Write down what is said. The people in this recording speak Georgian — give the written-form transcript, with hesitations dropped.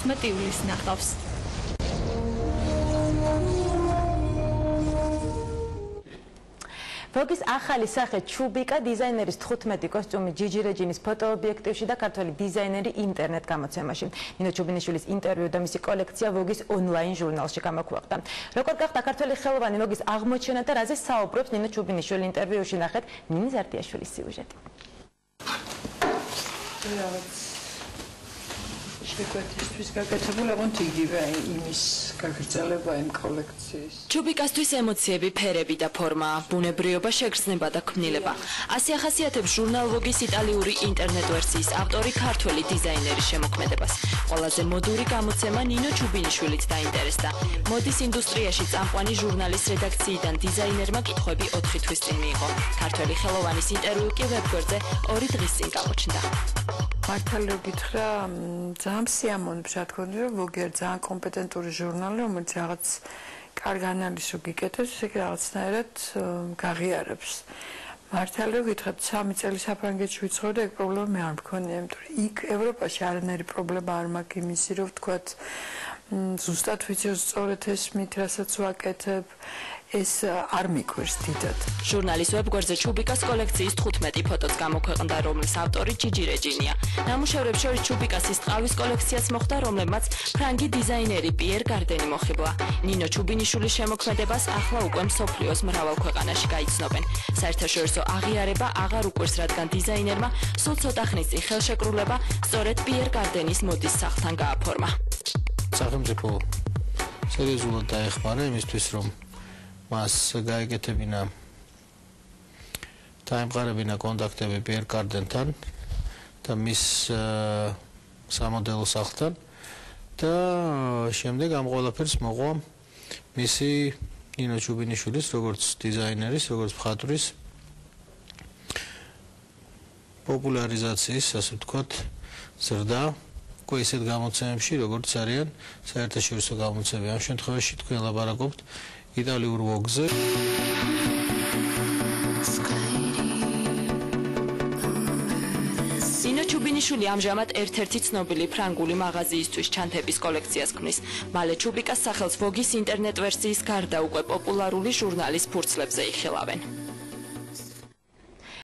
15 ივლისს ნახავს. Vogue-ის ახალი სახე ჩუბიკა დიზაინერის 15 კოსტიუმი ჯიჯი რეჯინის ფოტოობიექტივში და ქართველი დიზაინერი ინტერნეტ გამოცემაში. ნინო ჩუბინიშვილის ინტერვიუ და მისი კოლექცია Vogue-ის ონლაინ ჟურნალში გამოქვეყნდა. Როგორ გახდა ქართველი ხელოვანი Vogue-ის აღმოჩენა და რაზე საუბრობს ნინო ჩუბინიშვილი ინტერვიუში ნახეთ ნინი ზარდიაშვილის სიუჟეტი. შეკვეთისთვის გაკეთებული აღვთ იგივე იმის გაგრძელება იმ კოლექციის. ჩუბიკასთვის ემოციები, ფერები და ფორმა, ბუნებრიობა, შეგრძნება და ქმნილება. ასე ახასიათებს ჟურნალ Vogue-ის იტალიური ინტერნეტ ვერსიის ავტორი ქართველი დიზაინერის შემოქმედებას. ყველაზე მოდური გამოცემა ნინო ჩუბინიშვილით დაინტერესდა. მოდის ინდუსტრიაში წამყვანი ჟურნალის რედაქციიდან დიზაინერმა კითხვები 4 თვის წინ მიიღო. ქართველი ხელოვანის ინტერვიუ კი ვებგვერდზე 2 დღის წინ გამოჩნდა. მართალია გითხრა, ძალიან სიამოვნებს რა თქმა უნდა, Vogue ძალიან კომპეტენტური ჟურნალი, რომელიც რაღაც კარგ ანალიზს გიკეთებს, ისე რაღაცნაირად გაღიარებს. მართალია გითხრა, 3 წელი საფრანგეთში ვიცხოვრე, ეგ პრობლემა მე არ მქონია, იმიტომ რომ იქ ევროპაში არანაირი პრობლემა არ მაქვს იმისი, რომ ვთქვათ, ზუსტად ვიცი, რომ სწორედ ეს მით, რასაც ვაკეთებ, ეს არ მიკვირს დიდად. ჟურნალის ვებგვერდზე ჩუბიკას კოლექციის 15 ფოტოც გამოქვეყნდა, რომლის ავტორი ჯიჯი რეჯინია. ნამუშევრებს შორის ჩუბიკასის ტყავის კოლექციაც მოხდა, რომლებმაც ფრანგი დიზაინერი პიერ გარდენი მოხიბლა. ნინო ჩუბინიშვილის შემოქმედებას ახლა უკვე მსოფლიოს მრავალ ქვეყანაში გაიცნობენ. საერთაშორისო აღიარება აღარ უყვირს, რადგან დიზაინერმა სულ ცოტა ხნის წინ ხელშეკრულება სწორედ პიერ გარდენის მოდის სახლთან გააფორმა. სახელმწიფო სერიოზულად დაეხმარა იმისთვის, რომ მას გაეკეთებინა დაემყარებინა კონტაქტები პიერ კარდენთან და მის სამოდელო სახლთან და შემდეგ ამ ყველაფერს მოყვა მისი ნინო ჩუბინიშვილის როგორც დიზაინერის, როგორც მხატვრის პოპულარიზაციის, ასე ვთქვათ, ზრდა უკვე ისეთ გამოცემებში, როგორც არიან საერთაშორისო გამოცემები. ამ შემთხვევაში თქვენ ლაპარაკობთ იტალიურ Vogue-ზე. ნინო ჩუბინიშვილი ამჟამად ერთ-ერთი ცნობილი ფრანგული მაღაზიისთვის ჩანთების კოლექციას ქმნის. მალე ჩუბიკას სახელს Vogue-ის ინტერნეტ ვერსიის გარდა უკვე პოპულარული ჟურნალის ფურცლებზე იხილავენ.